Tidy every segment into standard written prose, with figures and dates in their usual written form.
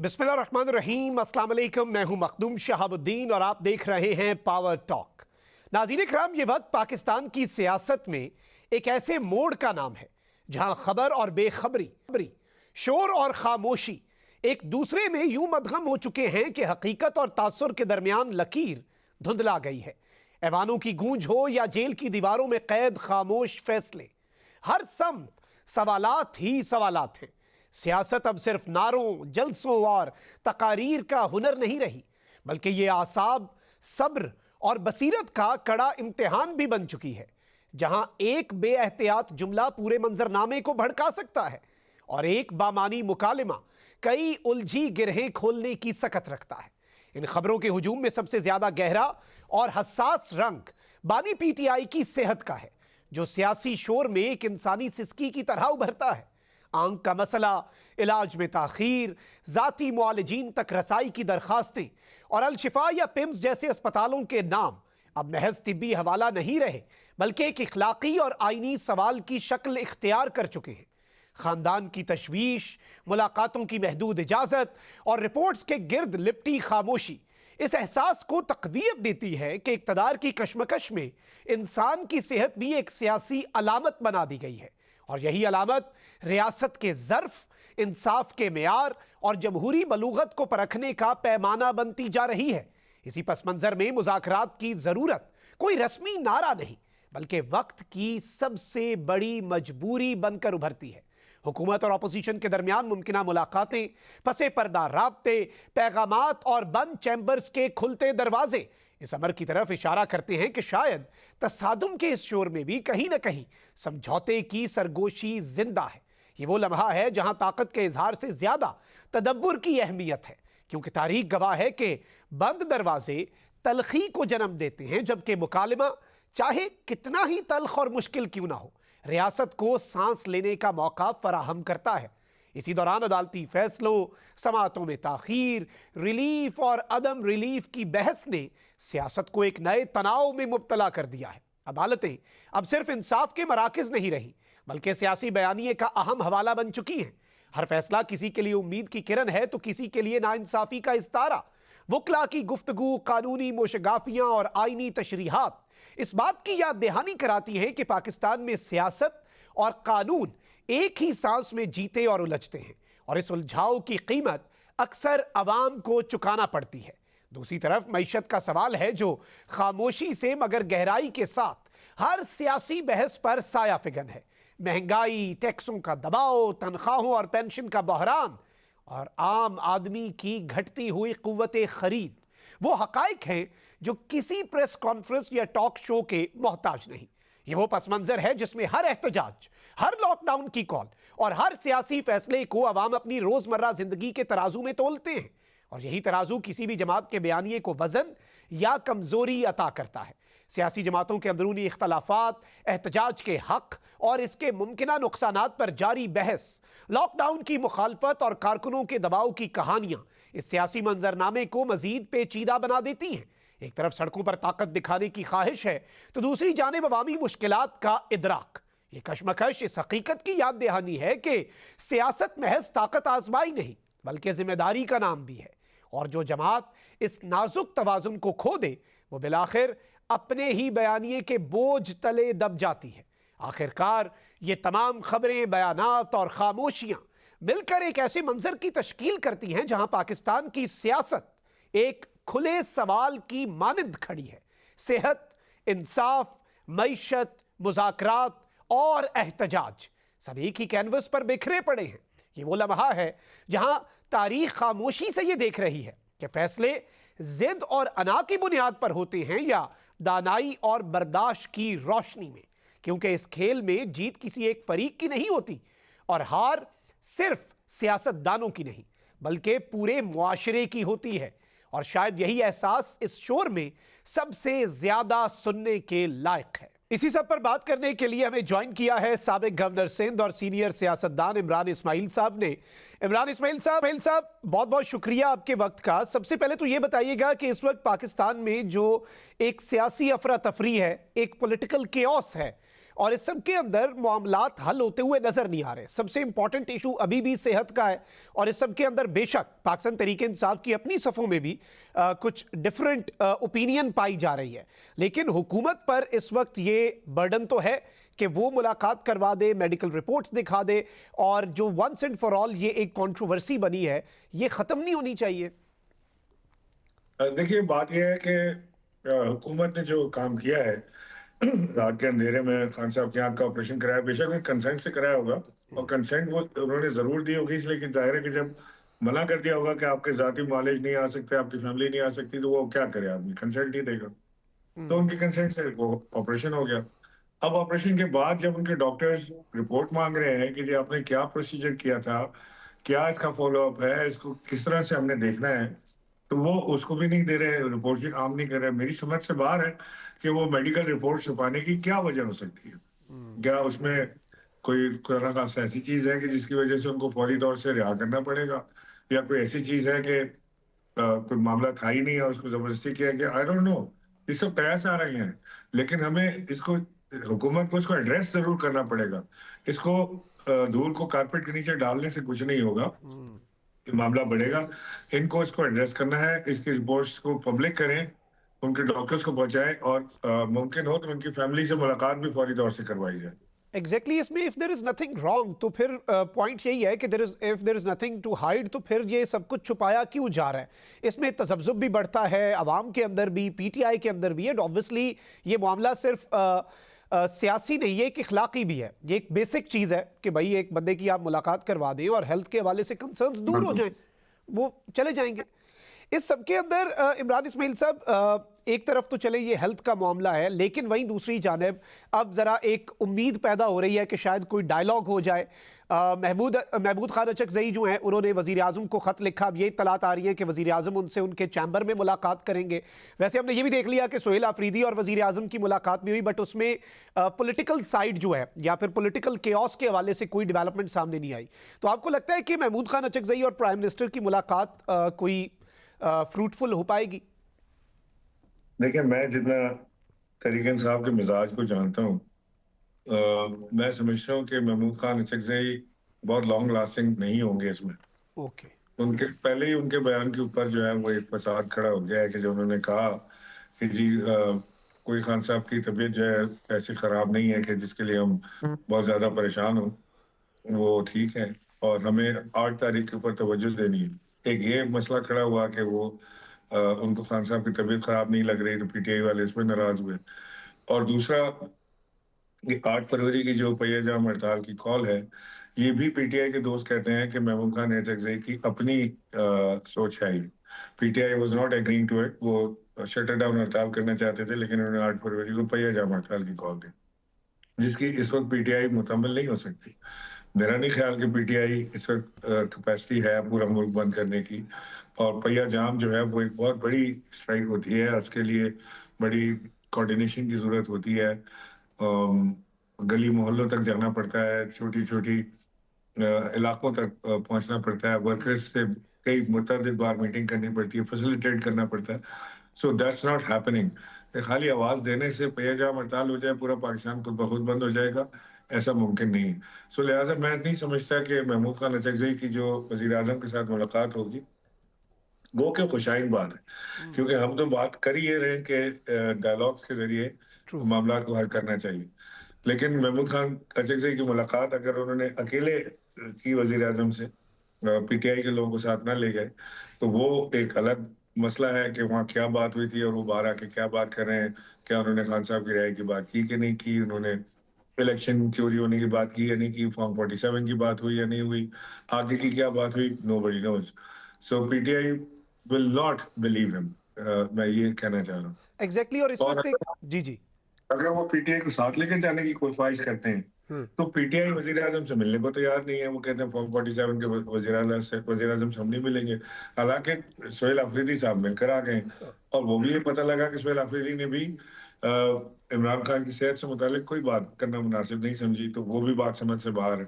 बिस्मिल्लाहिर्रहमानिर्रहीम, अस्सलाम वालेकुम। मैं हूं मखदूम शहाबुद्दीन और आप देख रहे हैं पावर टॉक। नाज़रीन इकराम, ये वक्त पाकिस्तान की सियासत में एक ऐसे मोड़ का नाम है जहां खबर और बेखबरी, शोर और खामोशी एक दूसरे में यूं मदगम हो चुके हैं कि हकीकत और तासुर के दरमियान लकीर धुंधला गई है। ऐवानों की गूंज हो या जेल की दीवारों में कैद खामोश फैसले, हर समत सवालात ही सवालात हैं। सियासत अब सिर्फ नारों, जलसों और तकारीर का हुनर नहीं रही, बल्कि ये आसाब, सब्र और बसीरत का कड़ा इम्तिहान भी बन चुकी है, जहां एक बेएहतियात जुमला पूरे मंजरनामे को भड़का सकता है और एक बामानी मुकालिमा कई उलझी गिरहें खोलने की सकत रखता है। इन खबरों के हुजूम में सबसे ज्यादा गहरा और हसास रंग बानी पीटीआई की सेहत का है, जो सियासी शोर में एक इंसानी सिसकी की तरह उभरता है। आंख का मसला, इलाज में ताखीर, जाती मुआलिजीन तक रसाई की दरखास्तें और अल-शिफा या पिम्स जैसे अस्पतालों के नाम अब महज तिब्बी हवाला नहीं रहे, बल्कि एक इखलाकी और आईनी सवाल की शक्ल इख्तियार कर चुके हैं। खानदान की तशवीश, मुलाकातों की महदूद इजाजत और रिपोर्ट्स के गिर्द लिपटी खामोशी इस एहसास को तक़वियत देती है कि इक़्तिदार की कशमकश में इंसान की सेहत भी एक सियासी अलामत बना दी गई है, और यही अलामत रियासत के ज़र्फ, इंसाफ के मेयार और जमहूरी बलूगत को परखने का पैमाना बनती जा रही है। इसी पस मंज़र में मुज़ाकरात की ज़रूरत कोई रस्मी नारा नहीं, बल्कि वक्त की सबसे बड़ी मजबूरी बनकर उभरती है। हुकूमत और अपोजिशन के दरमियान मुमकिना मुलाकातें, पसे पर्दा राब्ते, पैगामात और बंद चैम्बर्स के खुलते दरवाजे इस अमर की तरफ इशारा करते हैं कि शायद तसादुम के इस शोर में भी कहीं न कहीं समझौते की सरगोशी जिंदा है। ये वो लम्हा है जहां ताकत के इजहार से ज्यादा तदब्बुर की अहमियत है, क्योंकि तारीख गवाह है कि बंद दरवाजे तलखी को जन्म देते हैं, जबकि मुकालिमा चाहे कितना ही तल्ख और मुश्किल क्यों ना हो, रियासत को सांस लेने का मौका फराहम करता है। इसी दौरान अदालती फैसलों, समाअतों में ताखीर, रिलीफ और अदम रिलीफ की बहस ने सियासत को एक नए तनाव में मुब्तला कर दिया है। अदालतें अब सिर्फ इंसाफ के मराकज़ नहीं रही, बल्कि सियासी बयानिए का अहम हवाला बन चुकी हैं। हर फैसला किसी के लिए उम्मीद की किरण है तो किसी के लिए नाइंसाफी का इस्तारा। वकला की गुफ्तगू, कानूनी मोशगाफियां और आईनी तशरीहात इस बात की याद दहानी कराती हैं कि पाकिस्तान में सियासत और कानून एक ही सांस में जीते और उलझते हैं, और इस उलझाव की कीमत अक्सर अवाम को चुकाना पड़ती है। दूसरी तरफ मईशत का सवाल है, जो खामोशी से मगर गहराई के साथ हर सियासी बहस पर साया फिगन है। महंगाई, टैक्सों का दबाव, तनख्वाहों और पेंशन का बहरान और आम आदमी की घटती हुई कुव्वते खरीद वो हकाइक हैं जो किसी प्रेस कॉन्फ्रेंस या टॉक शो के मोहताज नहीं। ये वो पस मंजर है जिसमें हर एहतजाज, हर लॉकडाउन की कॉल और हर सियासी फैसले को अवाम अपनी रोजमर्रा जिंदगी के तराजू में तोलते हैं, और यही तराजू किसी भी जमात के बयानिए को वजन या कमजोरी अता करता है। सियासी जमातों के अंदरूनी इख्तलाफात, एहतजाज के हक और इसके मुमकिना नुकसानात पर जारी बहस, लॉकडाउन की मुखालफत और कारकुनों के दबाव की कहानियां इस सियासी मंजरनामे को मजीद पेचीदा बना देती हैं। एक तरफ सड़कों पर ताकत दिखाने की ख्वाहिश है, तो दूसरी जानिब अवामी मुश्किलात का इदराक। ये कशमकश इस हकीकत की याद दहानी है कि सियासत महज ताकत आजमाई नहीं, बल्कि जिम्मेदारी का नाम भी है, और जो जमात इस नाजुक तवाजुन को खो दे वो बिलाखिर अपने ही बयानिए के बोझ तले दब जाती है। आखिरकार ये तमाम खबरें, बयानात और खामोशियां मिलकर एक ऐसे मंजर की तश्कील करती हैं जहां पाकिस्तान की सियासत एक खुले सवाल की मानंद खड़ी है। सेहत, इंसाफ, मईशत, मुज़ाकरात और एहतजाज सब एक ही कैनवस पर बिखरे पड़े हैं। ये वो लम्हा है जहां तारीख खामोशी से ये देख रही है कि फैसले जिद और अना की बुनियाद पर होते हैं या दानाई और बर्दाश्त की रोशनी में, क्योंकि इस खेल में जीत किसी एक फरीक की नहीं होती और हार सिर्फ सियासतदानों की नहीं, बल्कि पूरे मुआशरे की होती है। और शायद यही एहसास इस शोर में सबसे ज्यादा सुनने के लायक है। इसी सब पर बात करने के लिए हमें ज्वाइन किया है साबिक गवर्नर सिंध और सीनियर सियासतदान इमरान इस्माइल साहब ने। इमरान इस्माइल साहब बहुत बहुत शुक्रिया आपके वक्त का। सबसे पहले तो ये बताइएगा कि इस वक्त पाकिस्तान में जो एक सियासी अफरा तफरी है, एक पॉलिटिकल केओस है, اور اس سب کے اندر معاملات حل ہوتے ہوئے نظر نہیں آ رہے. سب سے امپورٹنٹ ایشو ابھی بھی صحت کا ہے, اور اس سب کے اندر بے شک پاکستان تحریک انصاف کی اپنی صفوں میں بھی کچھ ڈیفرنٹ اوپینین پائی جا رہی ہے, لیکن حکومت پر اس وقت یہ برڈن تو ہے کہ وہ ملاقات کروا دے, میڈیکل رپورٹس دکھا دے, اور جو ونس اینڈ فار آل یہ ایک کنٹروورسی بنی ہے یہ ختم نہیں ہونی چاہیے. دیکھیے بات یہ ہے کہ حکومت نے جو کام کیا ہے رات کے اندھیرے میں خان صاحب کی آنکھ کا آپریشن کرایا, بے شک کنسنٹ سے کرایا ہوگا, اور کنسنٹ وہ انہوں نے ضرور دی ہوگی, اس لیے ظاہر ہے کہ جب منع کر دیا ہوگا کہ آپ کے ذاتی معالج نہیں آ سکتے, آپ کی فیملی نہیں آ سکتی, تو وہ کیا کرے آدمی, کنسنٹ ہی دے گا. تو ان کی کنسنٹ سے وہ آپریشن ہو گیا. اب آپریشن کے بعد جب ان کے ڈاکٹرز رپورٹ مانگ رہے ہیں کہ جی آپ نے کیا پروسیجر کیا تھا, کیا اس کا فالو اپ ہے, اس کو کس طرح سے ہم نے دیکھنا ہے, تو وہ اس کو بھی نہیں دے رہے, رپورٹ بھی عام نہیں کر رہے. میری سمجھ سے باہر ہے کہ وہ میڈیکل رپورٹ چھپانے کی کیا وجہ ہو سکتی ہے. کیا اس میں کوئی طرح کا ایسی چیز ہے کہ جس کی وجہ سے ان کو فوری طور سے رہا کرنا پڑے گا, یا کوئی ایسی چیز ہے کہ کوئی معاملہ تھا ہی نہیں اور اس کو زبردستی کیا کہ آئی ڈونٹ نو. یہ سب قیاس آ رہی ہیں, لیکن ہمیں اس کو حکومت کو اس کو ایڈریس ضرور کرنا پڑے گا. اس کو دھول کو کارپیٹ کے نیچے ڈالنے سے کچھ نہیں ہوگا, معاملہ بڑھے گا. ان کو اس کو ایڈریس کرنا ہے, اس کی رپورٹس کو پبلک کریں, ان کے ڈاکٹرز کو پہنچائیں, اور ممکن ہو تو ان کی فیملی سے ملاقات بھی فوری طور سے کروائی جائے. ایگزیکٹلی, اس میں if there is nothing wrong تو پھر پوائنٹ یہی ہے کہ if there is nothing to hide تو پھر یہ سب کچھ چھپایا کیوں جا رہا ہے. اس میں تذبذب بھی بڑھتا ہے, عوام کے اندر بھی, پی ٹی آئی کے اندر بھی, اینڈ obviously یہ معاملہ صرف سیاسی نہیں ہے, ایک اخلاقی بھی ہے. یہ ایک بیسک چیز ہے کہ بھائی ایک بندے کی آپ ملاقات کروا دیں اور ہیلتھ کے حوالے سے کنسرنز دور ہو جائیں, وہ چلے جائیں گے. اس سب کے اندر عمران اسماعیل صاحب, ایک طرف تو چلے یہ ہیلتھ کا معاملہ ہے, لیکن وہیں دوسری جانب اب ذرا ایک امید پیدا ہو رہی ہے کہ شاید کوئی ڈائلاگ ہو جائے. محمود خان اچکزئی جو ہیں انہوں نے وزیر اعظم کو خط لکھا, اب یہ اطلاعات آ رہی ہیں کہ وزیر اعظم ان سے ان کے چیمبر میں ملاقات کریں گے. ویسے ہم نے یہ بھی دیکھ لیا کہ سہیل آفریدی اور وزیر اعظم کی ملاقات بھی ہوئی, بٹ اس میں پولیٹیکل سائیڈ جو ہے یا پھر پولیٹیکل کیوس کے حوالے سے کوئی ڈیولپمنٹ سامنے نہیں آئی. تو آپ کو لگتا ہے کہ محمود خان اچکزئی اور پرائم منسٹر کی ملاقات کوئی فروٹفل ہو پائے گی؟ دیکھیں, میں جتنا تحریک انصاف کے مزاج کو جانتا ہوں, میں سمجھتا ہوں کہ محمود خان اچکزئی بہت لانگ لاسٹنگ نہیں ہوں گے اس میں. اوکے, ان کے پہلے ہی ان کے بیان کے اوپر جو ہے وہ ایک فساد کھڑا ہو گیا ہے کہ جو انہوں نے کہا کہ جی کوئی خان صاحب کی طبیعت جو ہے ایسی خراب نہیں ہے کہ جس کے لیے ہم بہت زیادہ پریشان ہوں, وہ ٹھیک ہے اور ہمیں 8 تاریخ کے اوپر توجہ دینی ہے. ایک یہ مسئلہ کھڑا ہوا کہ وہ ان کو خان صاحب کی طبیعت خراب نہیں لگ رہی, تو پی ٹی آئی والے اس میں ناراض ہوئے. اور دوسرا, یہ 8 فروری کی جو پہیہ جام ہڑتال کی کال ہے, یہ بھی پی ٹی آئی کے دوست کہتے ہیں کہ محمود خان اچکزئی کی اپنی سوچ ہے. P T I was not agreeing to it, وہ شٹر ڈاؤن ہڑتال کرنا چاہتے تھے, لیکن انہوں نے 8 فروری کو پہیہ جام ہڑتال کی کال دی, جس کی اس وقت پی ٹی آئی مکمل نہیں ہو سکتی. میرا نہیں خیال کہ پی ٹی آئی اس وقت کیپیسٹی ہے پورا ملک بند کرنے کی, اور پہیہ جام جو ہے وہ ایک بہت بڑی اسٹرائک ہوتی ہے, اس کے لیے بڑی کوارڈینیشن کی ضرورت ہوتی ہے, گلی محلوں تک جانا پڑتا ہے, چھوٹی چھوٹی علاقوں تک پہنچنا پڑتا ہے, ورکرز سے کئی متعدد بار میٹنگ کرنی پڑتی ہے, فیسیلیٹیٹ کرنا پڑتا ہے. So that's not happening. خالی آواز دینے سے پہیہ جام ہڑتال ہو جائے, پورا پاکستان خود بخود بند ہو جائے گا, ایسا ممکن نہیں ہے. سو لہٰذا میں نہیں سمجھتا کہ محمود خان اچکزئی کی جو وزیر اعظم کے ساتھ ملاقات ہوگی وہ کہ خوشائند بات ہے, کیونکہ ہم تو بات کر ہی رہے ہیں کہ ڈائلاگس کے ذریعے معاملات کو حل کرنا چاہیے. لیکن محمود خان اچکزئی کی ملاقات اگر انہوں نے اکیلے کی وزیر اعظم سے, پی ٹی آئی کے لوگوں کو ساتھ نہ لے گئے, تو وہ ایک الگ مسئلہ ہے کہ وہاں کیا بات ہوئی تھی اور وہ باہر آ کے کیا بات کر رہے ہیں. کیا انہوں نے خان صاحب کی رائے کی بات کی کہ نہیں کی, انہوں نے الیکشن چوری ہونے کی بات کی یا نہیں کی, فارم 47 کی بات ہوئی یا نہیں ہوئی, آگے کی کیا بات ہوئی, nobody knows. So P T I will not believe him. میں یہ کہنا چاہ رہا ہوں. ایگزیکٹلی, اور اس وقت جی اگر وہ پی ٹی آئی کو ساتھ لے کے جانے کی کوئی خواہش کرتے ہیں تو پی ٹی آئی وزیر اعظم سے ملنے کو تیار نہیں ہے. وہ کہتے ہیں فارم 47 کے وزیر اعظم سے ہم نہیں ملیں گے. حالانکہ سہیل آفریدی صاحب مل کر آ گئے, اور وہ بھی یہ پتہ لگا کہ سہیل آفریدی نے بھی عمران خان کی صحت سے متعلق کوئی بات کرنا مناسب نہیں سمجھی, تو وہ بھی بات سمجھ سے باہر ہے.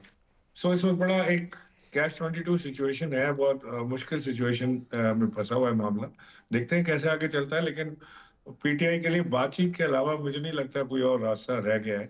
سو اس وقت بڑا ایک کیش 22 سچویشن ہے, بہت مشکل سچویشن میں پھنسا ہوا ہے معاملہ. دیکھتے ہیں کیسے آگے چلتا ہے, لیکن پی ٹی آئی کے لیے بات چیت کے علاوہ مجھے نہیں لگتا کوئی اور راستہ رہ گیا ہے.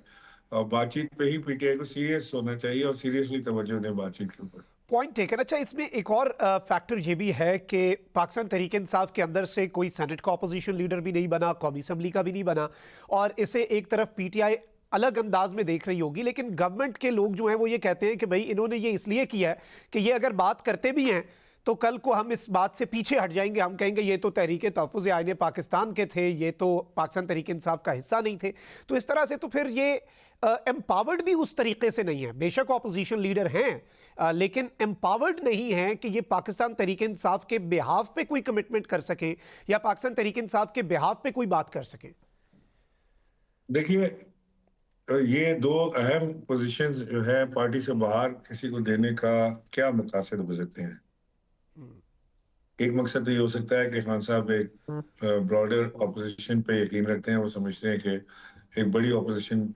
اور بات چیت پہ ہی پی ٹی آئی کو سیریس ہونا چاہیے اور سیریسلی توجہ دیں بات چیت کے اوپر. Point taken. اچھا اس میں ایک اور فیکٹر یہ بھی ہے کہ پاکستان تحریک انصاف کے اندر سے کوئی سینٹ کا اپوزیشن لیڈر بھی نہیں بنا, قومی اسمبلی کا بھی نہیں بنا, اور اسے ایک طرف پی ٹی آئی الگ انداز میں دیکھ رہی ہوگی, لیکن گورنمنٹ کے لوگ جو ہیں وہ یہ کہتے ہیں کہ بھئی انہوں نے یہ اس لیے کیا ہے کہ یہ اگر بات کرتے بھی ہیں تو کل کو ہم اس بات سے پیچھے ہٹ جائیں گے, ہم کہیں گے یہ تو تحریک تحفظ آئین پاکستان کے تھے, یہ تو پاکستان تحریک انصاف کا حصہ نہیں تھے. تو اس طرح سے تو پھر یہ امپاورڈ بھی اس طریقے سے نہیں ہے. بے شک اپوزیشن لیڈر ہیں لیکن امپاورڈ نہیں ہیں کہ یہ پاکستان تحریک انصاف کے بہاف پہ کوئی کمٹمنٹ کر سکیں یا پاکستان تحریک انصاف کے بہاف پہ کوئی بات کر سکیں. دیکھیے یہ دو اہم پوزیشنز جو ہے پارٹی سے باہر کسی کو دینے کا کیا مقاصد ہو سکتے ہیں. ایک مقصد تو یہ ہو سکتا ہے کہ خان صاحب ایک براڈر اپوزیشن پہ یقین رکھتے ہیں, وہ سمجھتے ہیں کہ ایک بڑی اپوزیشن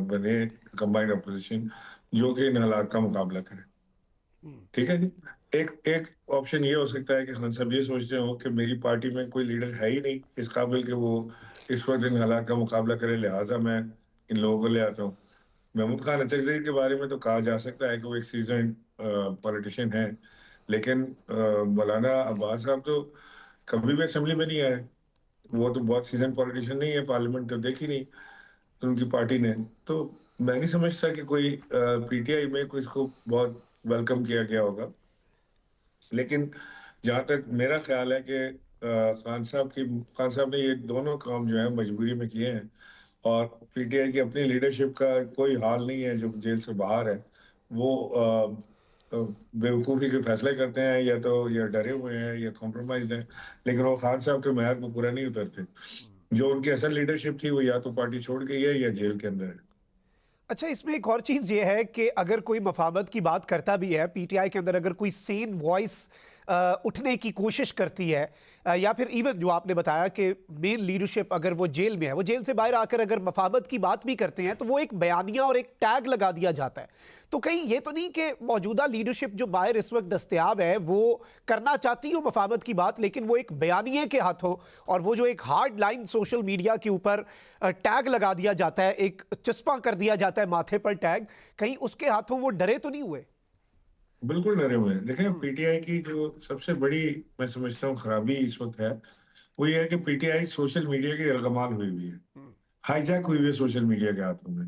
بنے, کمبائنڈ اپوزیشن جو کہ ان حالات کا مقابلہ کرے. ٹھیک ہے جی. ایک آپشن یہ ہو سکتا ہے کہ خان صاحب یہ سوچتے ہوں کہ میری پارٹی میں کوئی لیڈر ہے ہی نہیں اس قابل کہ وہ اس وقت ان حالات کا مقابلہ کرے, لہٰذا میں ان لوگوں کو لے آتا ہوں. محمود خان اچکزئی کے بارے میں تو کہا جا سکتا ہے کہ وہ ایک سیزنڈ پولیٹیشین ہے, لیکن مولانا عباس صاحب تو کبھی بھی اسمبلی میں نہیں آئے. وہ تو بہت سیزن پولیٹیشین نہیں ہے, پارلیمنٹ تو دیکھی نہیں ان کی پارٹی نے. تو میں نہیں سمجھتا کہ کوئی پی ٹی آئی میں کوئی اس کو بہت ویلکم کیا گیا ہوگا. لیکن جہاں تک میرا خیال ہے کہ خان صاحب نے یہ دونوں کام جو ہے مجبوری میں کیے ہیں, اور پی ٹی آئی کی اپنی لیڈرشپ کا کوئی حال نہیں ہے جو جیل سے باہر ہے. وہ بیوقوفی کے فیصلے کرتے ہیں یا تو یا ڈرے ہوئے ہیں یا کمپرومائز ہیں, لیکن وہ خان صاحب کے معیار کو پورا نہیں اترتے. جو ان کی اصل لیڈرشپ تھی وہ یا تو پارٹی چھوڑ گئی ہے یا جیل کے اندر ہے. اچھا اس میں ایک اور چیز یہ ہے کہ اگر کوئی مفاہمت کی بات کرتا بھی ہے, پی ٹی آئی کے اندر اگر کوئی سین وائس اٹھنے کی کوشش کرتی ہے, یا پھر ایون جو آپ نے بتایا کہ مین لیڈرشپ اگر وہ جیل میں ہے, وہ جیل سے باہر آ کر اگر مفاہمت کی بات بھی کرتے ہیں تو وہ ایک بیانیہ اور ایک ٹیگ لگا دیا جاتا ہے. تو کہیں یہ تو نہیں کہ موجودہ لیڈرشپ جو باہر اس وقت دستیاب ہے وہ کرنا چاہتی ہو مفاہمت کی بات, لیکن وہ ایک بیانیے کے ہاتھوں, اور وہ جو ایک ہارڈ لائن سوشل میڈیا کے اوپر ٹیگ لگا دیا جاتا ہے, ایک چسپاں کر دیا جاتا ہے ماتھے پر ٹیگ, کہیں اس کے ہاتھوں وہ ڈرے تو نہیں ہوئے؟ بالکل ڈرے ہوئے ہیں. دیکھیں پی ٹی آئی کی جو سب سے بڑی میں سمجھتا ہوں خرابی اس وقت ہے وہ یہ ہے کہ پی ٹی آئی سوشل میڈیا کی یرغمال ہوئی ہے, ہائی جیک ہوئی ہوئی ہے سوشل میڈیا کے ہاتھوں میں.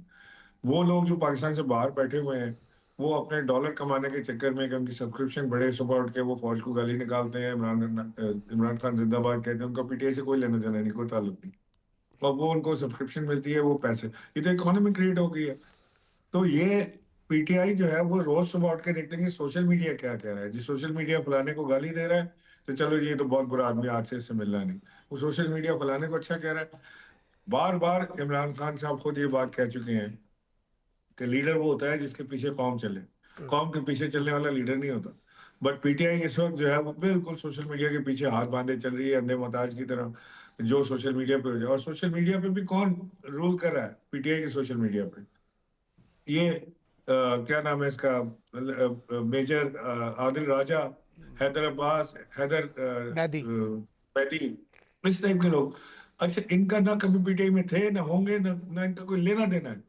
وہ لوگ جو پاکستان سے باہر بیٹھے ہوئے ہیں وہ اپنے ڈالر کمانے کے چکر میں کہ ان کی سبسکرپشن بڑے, صبح اٹھ کے وہ فوج کو گالی نکالتے ہیں, عمران خان زندہ باد کہتے ہیں, ان کا پی ٹی آئی سے کوئی لینا دینا نہیں, کوئی تعلق نہیں, اور وہ ان کو سبسکرپشن ملتی ہے, وہ پیسے, یہ تو اکانومی کریٹ ہو گئی ہے. تو یہ پی ٹی آئی جو ہے وہ روز صبح اٹھ کے دیکھتے ہیں کہ سوشل میڈیا کیا کہہ رہا ہے. جی سوشل میڈیا فلانے کو گالی دے رہا ہے تو چلو یہ تو بہت برا آدمی, آج سے اس سے ملنا نہیں. وہ سوشل میڈیا فلانے کو اچھا کہہ رہا ہے. بار بار عمران خان صاحب خود یہ بات کہہ چکے ہیں کہ لیڈر وہ ہوتا ہے جس کے پیچھے قوم چلے, قوم کے پیچھے چلنے والا لیڈر نہیں ہوتا. بٹ پی ٹی آئی اس وقت جو ہے وہ بالکل سوشل میڈیا کے پیچھے ہاتھ باندھے چل رہی ہے, اندھے محتاج کی طرح, جو سوشل میڈیا پہ ہو جائے. اور سوشل میڈیا پہ بھی کون رول کر رہا ہے پی ٹی آئی کے سوشل میڈیا پہ؟ یہ کیا نام ہے اس کا, میجر عادل راجہ, حیدر عباس, حیدر مہدی, اس ٹائپ کے لوگ. اچھا ان کا نہ کبھی پی ٹی آئی میں تھے, نہ ہوں گے, نہ ان کا کوئی لینا دینا ہے.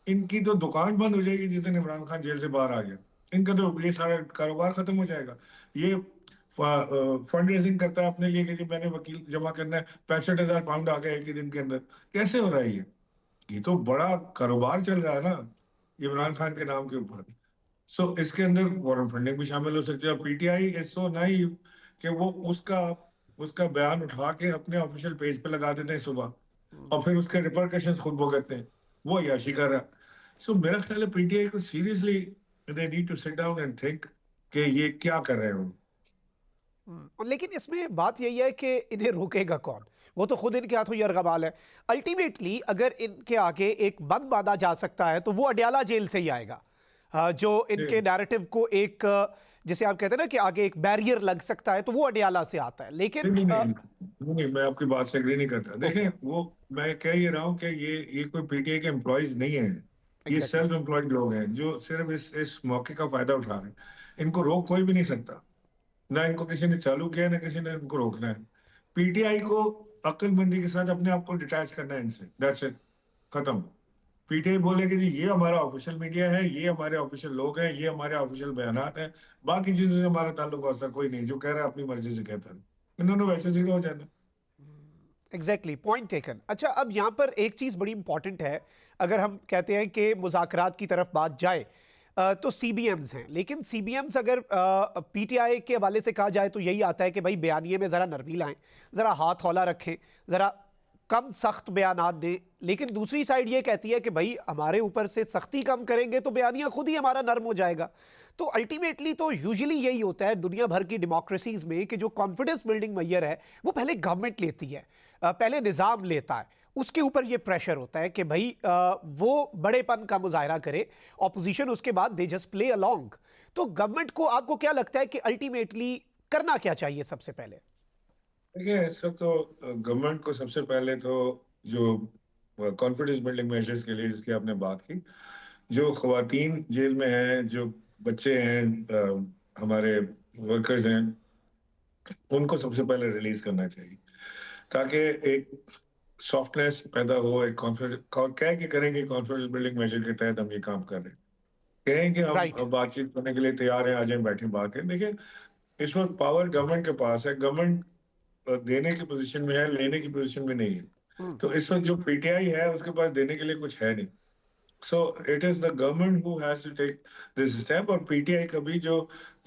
ان کی تو دکان بند ہو جائے گی جس دن عمران خان جیل سے باہر آ گیا. ان کا تو یہ سارا کاروبار ختم ہو جائے گا. یہ فنڈ ریزنگ کرتا ہے اپنے لیے کہ جی میں نے وکیل جمع کرنا ہے, 65,000 پاؤنڈ آ گیا ایک ہی دن کے اندر. کیسے ہو رہا ہے یہ تو بڑا کاروبار چل رہا ہے نا عمران خان کے نام کے اوپر. سو اس کے اندر فورن فنڈنگ بھی شامل ہو سکتی ہے. اور پی ٹی آئی از سو نائیو کہ وہ اس کا بیان اٹھا کے اپنے آفیشیل پیج پہ لگا دیتے ہیں صبح, اور پھر اس کے ریپرکشن خود بھوگتتے ہیں, وہ عیاشی کر رہا. سو میرا خیال ہے پی ٹی آئی کو seriously they need to sit down and think کہ یہ کیا کر رہے ہوں. لیکن اس میں بات یہی ہے کہ انہیں روکے گا کون؟ وہ تو خود ان کے ہاتھوں یرغمال ہے. الٹیمیٹلی اگر ان کے آگے ایک بند باندھا جا سکتا ہے تو وہ اڈیالہ جیل سے ہی آئے گا, جو ان کے نیریٹو کو ایک, جسے آپ کہتے ہیں نا کہ آگے ایک بیریئر لگ سکتا ہے, تو وہ اڈیالہ سے آتا ہے. لیکن نہیں, میں آپ کی بات سے اگری نہیں کرتا. دیکھیں وہ میں کہہ یہ رہا ہوں کہ یہ کوئی پی ٹی آئی کے امپلائیز نہیں ہیں, یہ سیلف امپلائڈ لوگ ہیں جو صرف اس موقع کا فائدہ اٹھا رہے ہیں. ان کو روک کوئی بھی نہیں سکتا, نہ ان کو کسی نے چالو کیا, نہ کسی نے ان کو روکنا ہے. پی ٹی آئی کو عقل مندی کے ساتھ اپنے آپ کو ڈیٹیچ کرنا ہے ان سے, دیٹس اٹ, ختم. पी टी आई बोले कि जी ये हमारा ऑफिशियल मीडिया है, ये हमारे ऑफिशियल लोग हैं, ये हमारे ऑफिशियल बयानात हैं, बाकी चीजों से हमारा ताल्लुक वास्ता कोई नहीं, जो कह रहा है अपनी मर्जी से कहता है। इन्होंने वैसे सीधा हो जाना। Exactly, point taken. अच्छा, अब यहाँ पर एक चीज़ बड़ी इंपॉर्टेंट है। अगर हम कहते हैं कि मुज़ाकरात की तरफ बात जाए तो CBMs हैं, लेकिन CBMs अगर PTI के हवाले से कहा जाए तो यही आता है कि भाई बयानिए में ज़रा नरमी लाएं, ज़रा हाथ हौला रखें, ज़रा कम सख्त बयानात दें। लेकिन दूसरी साइड ये कहती है कि भाई हमारे ऊपर से सख्ती कम करेंगे तो बयानिया खुद ही हमारा नर्म हो जाएगा। तो अल्टीमेटली तो यूजुअली यही होता है दुनिया भर की डेमोक्रेसीज में कि जो कॉन्फिडेंस बिल्डिंग मैयर है वो पहले गवर्नमेंट लेती है, पहले निज़ाम लेता है, उसके ऊपर ये प्रेशर होता है कि भाई वो बड़ेपन का मुजाहरा करे, ऑपोजिशन उसके बाद दे जस्ट प्ले अलोंग। तो गवर्नमेंट को, आपको क्या लगता है कि अल्टीमेटली करना क्या चाहिए सबसे पहले? देखिए, सब तो गवर्नमेंट को सबसे पहले तो जो कॉन्फिडेंस बिल्डिंग मेजर्स के लिए जिसकी आपने बात की, जो खवातीन जेल में हैं, जो बच्चे हैं, हमारे वर्कर्स हैं, उनको सबसे पहले रिलीज करना चाहिए, ताकि एक सॉफ्टनेस पैदा हो, एक कॉन्फिडेंस कह के करेंगे, कॉन्फिडेंस बिल्डिंग मेजर के तहत हम ये काम कर रहे हैं, कहें कि हम राइट। बातचीत करने के लिए तैयार हैं, आ जाए, बैठे, बात करें। देखिए, इस वक्त पावर गवर्नमेंट के पास है, गवर्नमेंट देने की पोजीशन में है, लेने की पोजीशन में नहीं है। तो इस वक्त जो पीटीआई है उसके पास देने के लिए कुछ है नहीं। So it is the government who has to take this step. और पीटीआई का भी जो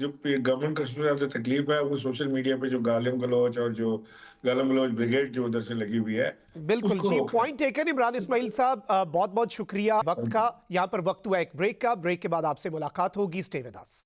जो गवर्नमेंट का सबसे ज्यादा तकलीफ है वो सोशल मीडिया पे जो गालिम गलौज और जो गालिम गलौज ब्रिगेड जो उधर से लगी हुई है, बिल्कुल उसको जी, रोकना। पॉइंट टेकन इमरान इस्माइल साहब, बहुत बहुत शुक्रिया वक्त का। यहाँ पर वक्त हुआ एक ब्रेक का, ब्रेक के बाद आपसे मुलाकात होगी। Stay with us.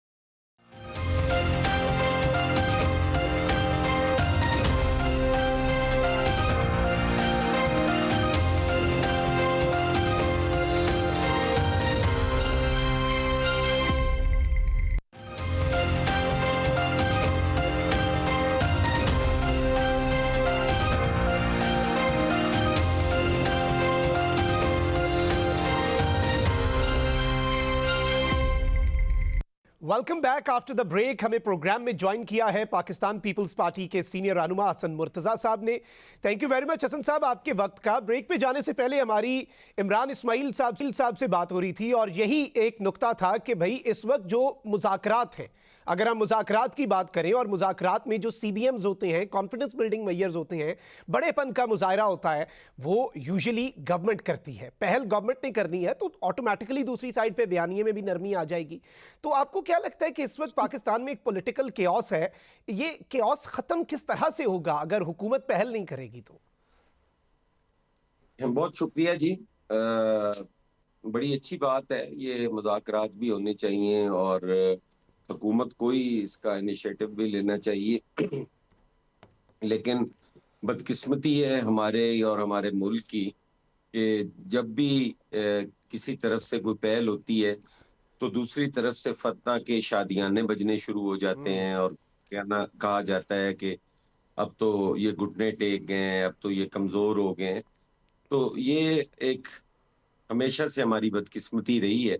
Welcome back after the break. हमें प्रोग्राम में ज्वाइन किया है पाकिस्तान पीपल्स पार्टी के सीनियर रहनुमा हसन मुर्तज़ा साहब ने। Thank you very much Hasan sahab आपके वक्त का। ब्रेक पे जाने से पहले हमारी इमरान इस्माइल साहब से बात हो रही थी और यही एक नुक्ता था कि भाई इस वक्त जो मुज़ाकरात हैं, अगर हम मुज़ाकरात की बात करें और मुज़ाकरात में जो CBMs होते हैं, कॉन्फिडेंस बिल्डिंग मेजर्स होते हैं, बड़ेपन का मुजाहरा होता है, वो यूजुअली गवर्नमेंट करती है। पहल गवर्नमेंट ने करनी है तो ऑटोमेटिकली दूसरी साइड पे बयानिए में भी नरमी आ जाएगी। तो आपको क्या लगता है कि इस वक्त पाकिस्तान में एक पॉलिटिकल केओस है, ये केओस खत्म किस तरह से होगा अगर हुकूमत पहल नहीं करेगी तो? बहुत शुक्रिया जी। बड़ी अच्छी बात है, ये मुज़ाकरात भी होने चाहिए और हुकूमत को ही इसका इनिशिएटिव भी लेना चाहिए। लेकिन बदकिस्मती है हमारे और हमारे मुल्क की कि जब भी किसी तरफ से कोई पहल होती है तो दूसरी तरफ से फतना के शादियाने बजने शुरू हो जाते हैं और क्या ना कहा जाता है कि अब तो ये घुटने टेक गए हैं, अब तो ये कमज़ोर हो गए हैं। तो ये एक हमेशा से हमारी बदकिस्मती रही है।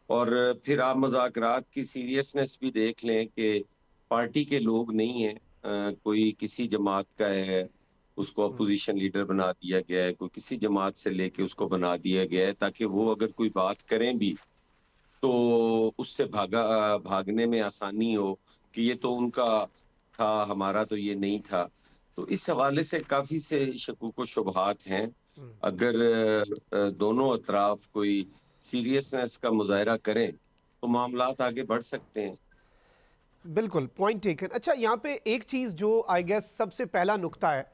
और फिर आप मुज़ाकरात की सीरियसनेस भी देख लें कि पार्टी के लोग नहीं हैं, कोई किसी जमात का है उसको अपोजिशन लीडर बना दिया गया है, कोई किसी जमात से लेके उसको बना दिया गया है ताकि वो अगर कोई बात करें भी तो उससे भागने में आसानी हो कि ये तो उनका था, हमारा तो ये नहीं था। तो इस हवाले से काफ़ी से शकूक व शुबहात हैं। अगर दोनों अतराफ कोई सीरियसनेस का मुजाहरा करें तो मामलात आगे बढ़ सकते हैं। बिल्कुल, पॉइंट टेकन। अच्छा, यहाँ पे एक चीज़ जो आई गेस सबसे पहला नुक्ता है,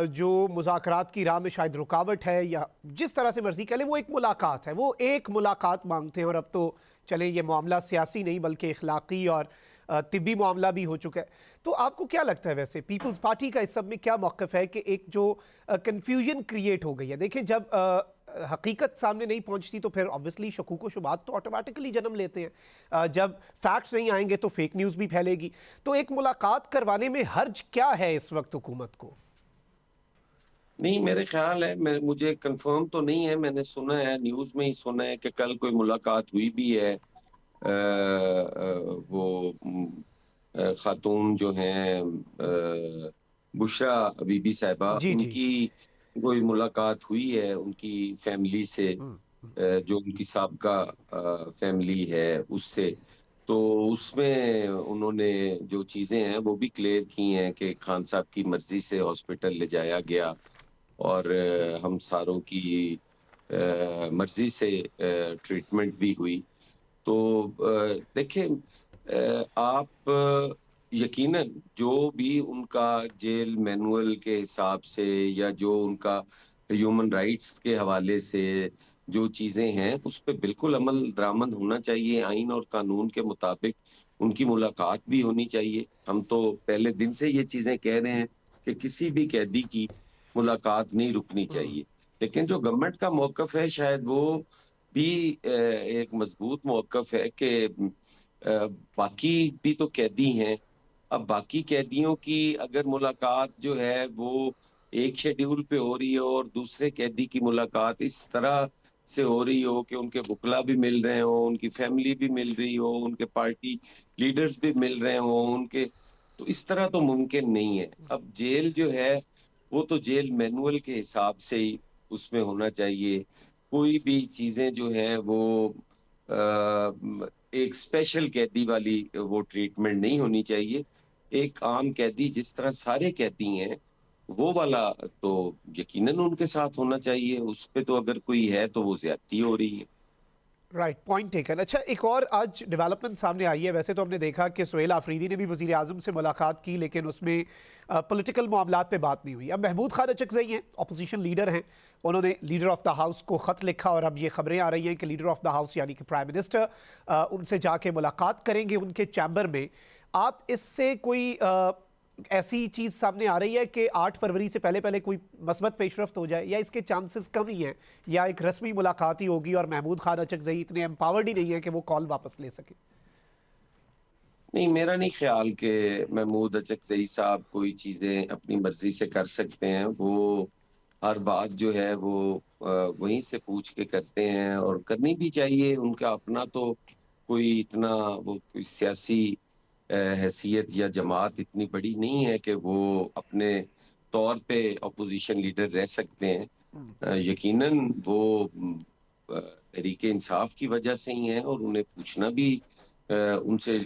जो मुज़ाकरात की राह में शायद रुकावट है या जिस तरह से मर्जी कह लें, वो एक मुलाकात है। वो एक मुलाकात मांगते हैं और अब तो चले ये मामला सियासी नहीं बल्कि इखलाकी और तिब्बी मामला भी हो चुका है। तो आपको क्या लगता है वैसे पीपल्स पार्टी का इस सब में क्या मौक़िफ़ है कि एक जो कन्फ्यूजन क्रिएट हो गई है? देखिए, जब हकीकत सामने नहीं पहुंचती तो फिर ऑब्वियसली शकूक व शुबात तो ऑटोमेटिकली जन्म लेते हैं। जब फैक्ट्स नहीं आएंगे तो फेक न्यूज़ भी फैलेगी। तो एक मुलाकात करवाने में हर्ज क्या है इस वक्त हुकूमत को? नहीं, मेरे ख्याल है, मुझे कंफर्म तो नहीं है, मैंने सुना है, न्यूज़ में ही सुना है कि कल कोई मुलाकात हुई भी है। वो खातून जो हैं बुशरा बीबी साहिबा, जी जी। उनकी कोई मुलाकात हुई है उनकी फैमिली से। जो उनकी सबका फैमिली है उससे, तो उसमें उन्होंने जो चीज़ें हैं वो भी क्लियर की हैं कि खान साहब की मर्जी से हॉस्पिटल ले जाया गया और हम सारों की मर्जी से ट्रीटमेंट भी हुई। तो देखिए, आप यकीनन जो भी उनका जेल मैनुअल के हिसाब से या जो उनका ह्यूमन राइट्स के हवाले से जो चीज़ें हैं उस पे बिल्कुल अमल दरामद होना चाहिए। आइन और कानून के मुताबिक उनकी मुलाकात भी होनी चाहिए। हम तो पहले दिन से ये चीज़ें कह रहे हैं कि किसी भी कैदी की मुलाकात नहीं रुकनी चाहिए। लेकिन जो गवर्नमेंट का मौक़िफ़ है शायद वो भी एक मजबूत मौक़िफ़ है कि बाकी भी तो कैदी हैं। अब बाकी कैदियों की अगर मुलाकात जो है वो एक शेड्यूल पे हो रही है और दूसरे कैदी की मुलाकात इस तरह से हो रही हो कि उनके वकला भी मिल रहे हो, उनकी फैमिली भी मिल रही हो, उनके पार्टी लीडर्स भी मिल रहे हो उनके, तो इस तरह तो मुमकिन नहीं है। अब जेल जो है वो तो जेल मैनुअल के हिसाब से ही उसमें होना चाहिए। कोई भी चीजें जो हैं वो एक स्पेशल कैदी वाली वो ट्रीटमेंट नहीं होनी चाहिए। एक आम कैदी जिस तरह सारे कैदी हैं वो वाला तो यकीनन उनके साथ होना चाहिए। उस पे तो अगर कोई है तो वो ज्यादती हो रही है। Right, point taken. अच्छा, एक और आज डेवलपमेंट सामने आई है। वैसे तो हमने देखा कि सुहेल आफरीदी ने भी वज़ीर आज़म से मुलाकात की, लेकिन उसमें पॉलिटिकल मामलात पे बात नहीं हुई। अब महमूद खान अचकज़ई हैं, अपोजिशन लीडर हैं, उन्होंने लीडर ऑफ द हाउस को ख़त लिखा और अब ये खबरें आ रही हैं कि लीडर ऑफ द हाउस यानी कि प्राइम मिनिस्टर उनसे जाके मुलाकात करेंगे उनके चैम्बर में। आप इससे कोई ऐसी चीज़ सामने आ रही है कि 8 फरवरी से पहले पहले कोई मस्बत पेशरफ्त हो जाए, या इसके चांसेस कम ही हैं, या एक रस्मी मुलाकात ही होगी और महमूद खान अचकज़ई इतने एम्पावर्ड ही नहीं है कि वो कॉल वापस ले सके? नहीं, मेरा नहीं ख्याल कि महमूद अचकज़ई साहब कोई चीजें अपनी मर्जी से कर सकते हैं। वो हर बात जो है वो वहीं से पूछ के करते हैं और करनी भी चाहिए। उनका अपना तो कोई इतना वो कोई सियासी हैसियत या जमात इतनी बड़ी नहीं है कि वो अपने तौर पे अपोजिशन लीडर रह सकते हैं। यकीनन वो तहरीक इंसाफ की वजह से ही हैं और उन्हें पूछना भी उनसे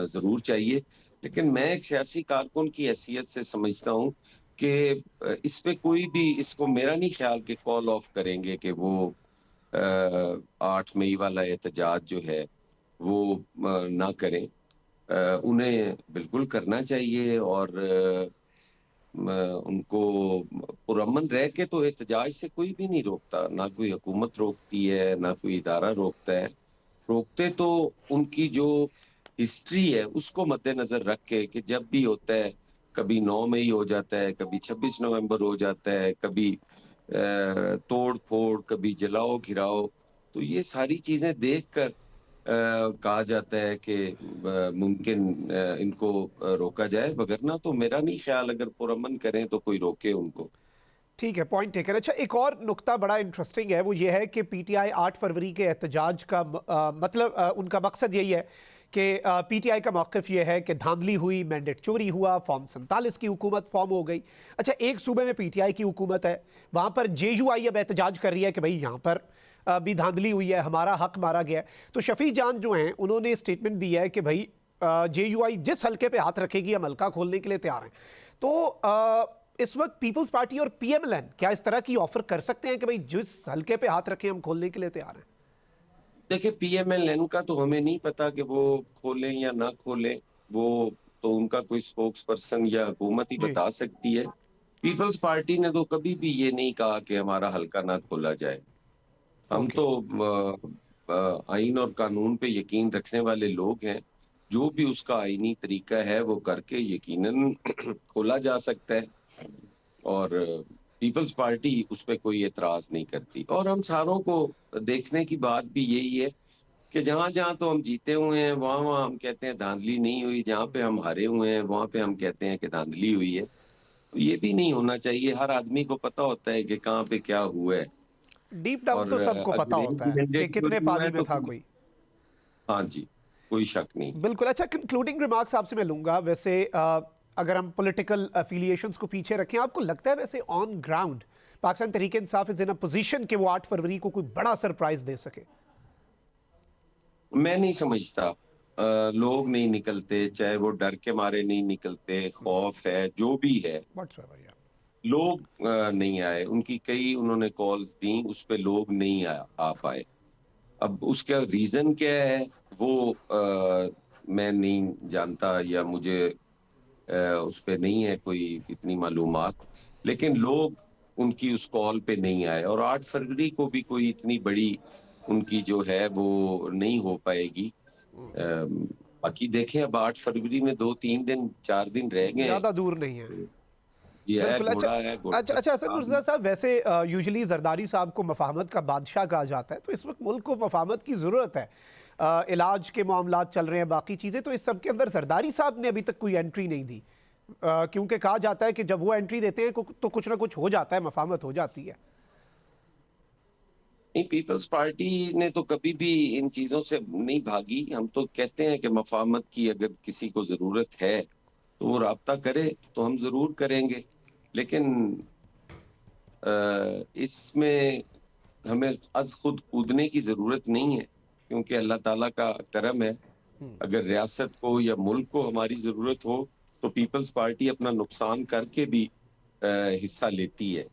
जरूर चाहिए। लेकिन मैं एक सियासी कारकुन की हैसियत से समझता हूँ कि इस पे कोई भी इसको मेरा नहीं ख्याल कि कॉल ऑफ करेंगे कि वो 8 मई वाला एहतजाज जो है वो ना करें। उन्हें बिल्कुल करना चाहिए और उनको पुरअमन रह के तो एहतजाज से कोई भी नहीं रोकता। ना कोई हुकूमत रोकती है, ना कोई इदारा रोकता है। रोकते तो उनकी जो हिस्ट्री है उसको मद्देनजर रख के कि जब भी होता है, कभी 9 मई हो जाता है, कभी 26 नवंबर हो जाता है, कभी तोड़ फोड़, कभी जलाओ घिराओ, तो ये सारी चीजें देखकर कहा जाता है कि मुमकिन इनको रोका जाए, वगरना तो मेरा नहीं ख्याल अगर पुरअमन करें तो कोई रोके उनको। ठीक है, पॉइंट टेकन। अच्छा, एक और नुक्ता बड़ा इंटरेस्टिंग है, वो ये है कि पीटीआई 8 फरवरी के एहतजाज का मतलब उनका मकसद यही है कि पीटीआई का मौक़िफ़ ये है कि धांधली हुई, मैंडेट चोरी हुआ, फॉर्म 47 की हुकूमत फॉर्म हो गई। अच्छा, एक सूबे में पीटीआई की हुकूमत है, वहाँ पर जेयूआई अब एहतजाज कर रही है कि भाई यहाँ पर भी धांधली हुई है, हमारा हक मारा गया है। तो शफी जान जो हैं उन्होंने स्टेटमेंट दी है कि भाई जेयूआई जिस हल्के पे हाथ रखेगी हम हल्का खोलने के लिए तैयार हैं। तो इस वक्त पीपल्स पार्टी और पीएमएलएन क्या इस तरह की ऑफर कर सकते हैं कि भाई जिस हल्के पे हाथ रखें हम खोलने के लिए तैयार हैं? देखिए, पीएमएलएन का तो हमें नहीं पता कि वो खोलें या ना खोलें। वो तो उनका कोई स्पोक्स पर्सन या हुकूमत ही जी। बता सकती है। पीपल्स पार्टी ने तो कभी भी ये नहीं कहा कि हमारा हल्का ना खोला जाए। हम ओके। तो आइन और कानून पे यकीन रखने वाले लोग हैं। जो भी उसका आईनी तरीका है वो करके यकीनन खोला जा सकता है और पीपल्स पार्टी उस पे कोई एतराज नहीं करती। और हम सारों को देखने की बात भी यही है कि जहां जहां तो हम जीते हुए हैं वहां वहां हम कहते हैं धांधली नहीं हुई, जहां पे हम हारे हुए हैं वहां पे हम कहते हैं कि धांधली हुई है। तो ये भी नहीं होना चाहिए। हर आदमी को पता होता है कि कहाँ पे क्या हुआ है। डीप डाउन और तो सबको पता अगर एक होता है कि मैंडेट कितने चोरी हुआ पानी है में तो था कोई। हाँ जी, कोई शक नहीं। बिल्कुल। अच्छा, कंक्लूडिंग रिमार्क्स आपसे मैं लूंगा। वैसे اگر ہم پولیٹیکل افیلیشنز کو پیچھے رکھیں، آپ کو لگتا ہے ویسے on ground Pakistan Tehreek Insaf is in a position کہ وہ 8 فروری کو کوئی بڑا سرپرائز دے سکے؟ میں نہیں سمجھتا. لوگ نہیں نکلتے، چاہے وہ ڈر کے مارے نہیں نکلتے، خوف ہے، جو بھی ہے، لوگ نہیں آئے. ان کی کئی انہوں نے کالز دیں، اس پہ لوگ نہیں آ پائے. اب اس کا ریزن کیا ہے وہ میں نہیں جانتا، یا مجھے اس پہ نہیں ہے کوئی اتنی معلومات، لیکن لوگ ان کی اس کال پہ نہیں آئے. اور 8 فروری کو بھی کوئی اتنی بڑی ان کی جو ہے وہ نہیں ہو پائے گی. باقی دیکھیں، اب 8 فروری میں 2-3 دن 4 دن رہ گئے، زیادہ دور نہیں ہے. یہ ہے بالکل. گھوڑا ہے گھوڑا. اچھا حسن مرتضیٰ صاحب، ویسے یوزلی زرداری صاحب کو مفاہمت کا بادشاہ کہا جاتا ہے، تو اس وقت ملک کو مفاہمت کی ضرورت ہے. علاج کے معاملات چل رہے ہیں، باقی چیزیں، تو اس سب کے اندر زرداری صاحب نے ابھی تک کوئی انٹری نہیں دی، کیونکہ کہا جاتا ہے کہ جب وہ انٹری دیتے ہیں تو کچھ نہ کچھ ہو جاتا ہے، مفاہمت ہو جاتی ہے. نہیں، پیپلز پارٹی نے تو کبھی بھی ان چیزوں سے نہیں بھاگی. ہم تو کہتے ہیں کہ مفاہمت کی اگر کسی کو ضرورت ہے تو وہ رابطہ کرے، تو ہم ضرور کریں گے. لیکن اس میں ہمیں از خود کودنے کی ضرورت نہیں ہے، کیونکہ اللہ تعالیٰ کا کرم ہے. اگر ریاست کو یا ملک کو ہماری ضرورت ہو تو پیپلز پارٹی اپنا نقصان کر کے بھی حصہ لیتی ہے.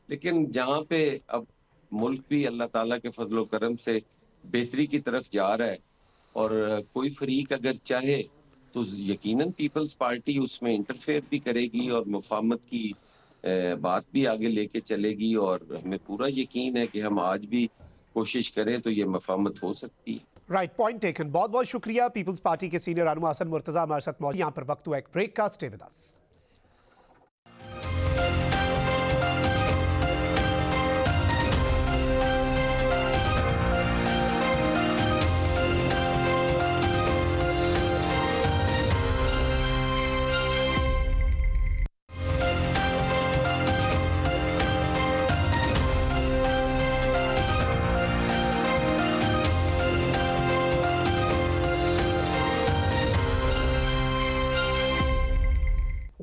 لیکن جہاں پہ اب ملک بھی اللہ تعالیٰ کے فضل و کرم سے بہتری کی طرف جا رہا ہے، اور کوئی فریق اگر چاہے تو یقیناً پیپلز پارٹی اس میں انٹرفیئر بھی کرے گی اور مفاہمت کی بات بھی آگے لے کے چلے گی. اور ہمیں پورا یقین ہے کہ ہم آج بھی کوشش کریں تو یہ مفاہمت ہو سکتی ہے. Right, point taken. بہت بہت شکریہ پیپلز پارٹی کے سینئر رہنما حسن مرتضیٰ ہمارے ساتھ موجود. یہاں پر وقت ہوا ایک بریک کا. Stay with us.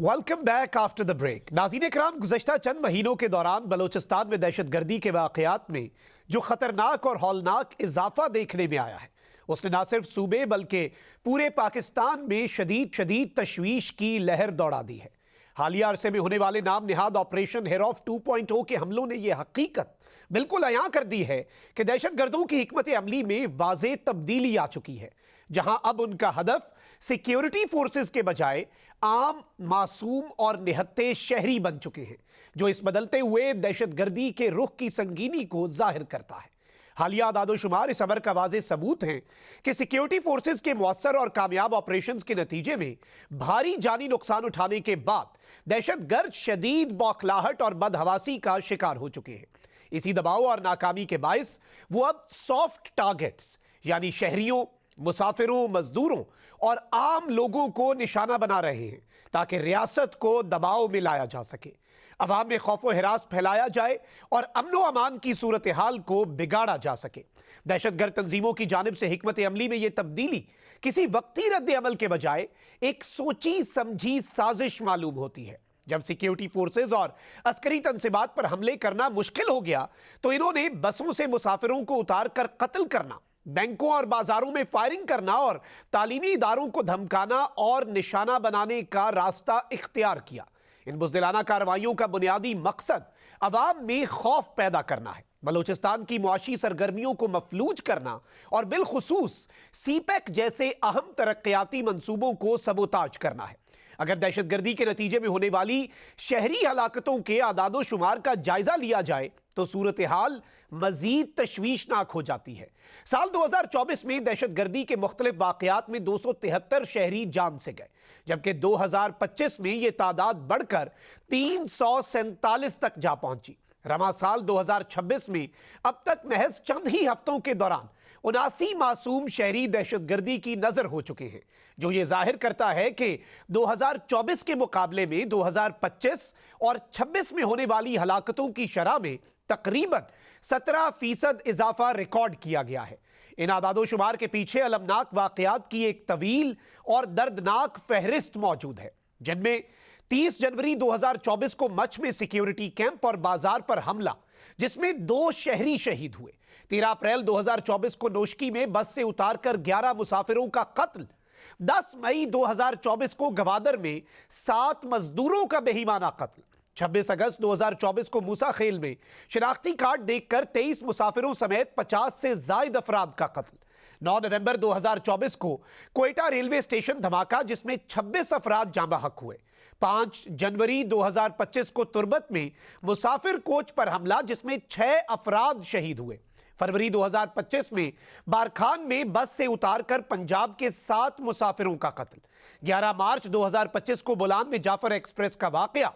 Welcome back after the break. ناظرین اکرام، گزشتہ چند مہینوں کے دوران بلوچستان میں دہشت گردی کے واقعات میں جو خطرناک اور ہولناک اضافہ دیکھنے میں آیا ہے، اس نے نہ صرف صوبے بلکہ پورے پاکستان میں شدید تشویش کی لہر دوڑا دی ہے. حالیہ عرصے میں ہونے والے نام نہاد آپریشن ہیروف 2.0 کے حملوں نے یہ حقیقت بالکل عیاں کر دی ہے کہ دہشت گردوں کی حکمت عملی میں واضح تبدیلی آ چکی ہے، جہاں اب ان کا ہدف سیکیورٹی فورسز کے بجائے عام، معصوم اور نہتے شہری بن چکے ہیں، جو اس بدلتے ہوئے دہشت گردی کے رخ کی سنگینی کو ظاہر کرتا ہے. حالیہ اعداد و شمار اس امر کا واضح ثبوت ہیں کہ سیکیورٹی فورسز کے مؤثر اور کامیاب آپریشنز کے نتیجے میں بھاری جانی نقصان اٹھانے کے بعد دہشت گرد شدید بوکھلاہٹ اور بدحواسی کا شکار ہو چکے ہیں. اسی دباؤ اور ناکامی کے باعث وہ اب سافٹ ٹارگٹس یعنی شہریوں، مسافروں، مزدوروں اور عام لوگوں کو نشانہ بنا رہے ہیں تاکہ ریاست کو دباؤ میں لایا جا سکے، عوام میں خوف و ہراس پھیلایا جائے اور امن و امان کی صورتحال کو بگاڑا جا سکے. دہشت گرد تنظیموں کی جانب سے حکمت عملی میں یہ تبدیلی کسی وقتی رد عمل کے بجائے ایک سوچی سمجھی سازش معلوم ہوتی ہے. جب سیکیورٹی فورسز اور عسکری تنصیبات پر حملے کرنا مشکل ہو گیا تو انہوں نے بسوں سے مسافروں کو اتار کر قتل کرنا، بینکوں اور بازاروں میں فائرنگ کرنا اور تعلیمی اداروں کو دھمکانا اور نشانہ بنانے کا راستہ اختیار کیا. ان بزدلانہ کارروائیوں کا بنیادی مقصد عوام میں خوف پیدا کرنا ہے، بلوچستان کی معاشی سرگرمیوں کو مفلوج کرنا اور بالخصوص سی پیک جیسے اہم ترقیاتی منصوبوں کو سبوتاج کرنا ہے. اگر دہشت گردی کے نتیجے میں ہونے والی شہری ہلاکتوں کے اعداد و شمار کا جائزہ لیا جائے تو صورتحال مزید تشویشناک ہو جاتی ہے. سال 2024 میں دہشت گردی کے مختلف واقعات میں 273 شہری جان سے گئے، جبکہ 2025 میں یہ تعداد بڑھ کر 347 تک جا پہنچی. رواں سال 2026 میں اب تک محض چند ہی ہفتوں کے دوران 79 معصوم شہری دہشت گردی کی نظر ہو چکے ہیں، جو یہ ظاہر کرتا ہے کہ 2024 کے مقابلے میں 2025 اور 26 میں ہونے والی ہلاکتوں کی شرح میں تقریباً 17% اضافہ ریکارڈ کیا گیا ہے. ان اعداد و شمار کے پیچھے المناک واقعات کی ایک طویل اور دردناک فہرست موجود ہے، جن میں 30 जनवरी 2024 को मच में सिक्योरिटी कैंप और बाजार पर हमला, जिसमें 2 शहरी शहीद हुए। 13 अप्रैल 2024 को नोशकी में बस से उतारकर 11 मुसाफिरों का कत्ल। 10 मई 2024 को गवादर में 7 मजदूरों का बेईमाना कत्ल। 26 अगस्त 2024 को मूसा खेल में शिनाख्ती कार्ड देखकर 23 मुसाफिरों समेत 50 से ज्यादा अफराद का कत्ल। 9 नवंबर 2024 को क्वेटा रेलवे स्टेशन धमाका, जिसमें 26 अफराद जाँ बहक हुए। 5 जनवरी 2025 को तुर्बत में मुसाफिर कोच पर हमला, जिसमें 6 अफराद शहीद हुए। फरवरी 2025 में बारखान में बस से उतारकर पंजाब के 7 मुसाफिरों का कत्ल। 11 मार्च 2025 को बोलान में जाफर एक्सप्रेस का वाकया,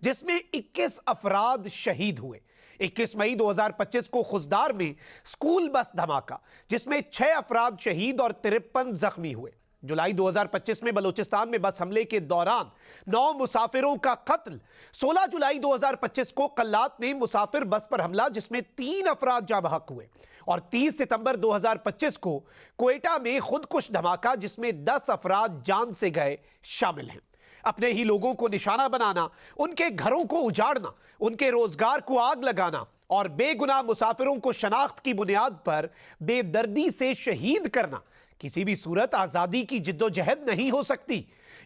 जिसमें 21 अफराद शहीद हुए। 21 मई 2025 को खुजदार में स्कूल बस धमाका, जिसमें 6 अफराद शहीद और 53 जख्मी हुए। जुलाई 2025 में बलूचिस्तान में बस हमले के दौरान 9 मुसाफिरों का कत्ल। 16 जुलाई 2025 को कल्लात में मुसाफिर बस पर हमला, जिसमें 3 अफराद जाँ बहक हुए। और 30 सितंबर 2025 को क्वेटा में खुदकुश धमाका, जिसमें 10 अफराद जान से गए शामिल हैं। अपने ही लोगों को निशाना बनाना, उनके घरों को उजाड़ना, उनके रोजगार को आग लगाना और बेगुनाह मुसाफिरों को शनाख्त की बुनियाद पर बेदर्दी से शहीद करना किसी भी सूरत आजादी की जिद्दोजहद नहीं हो सकती।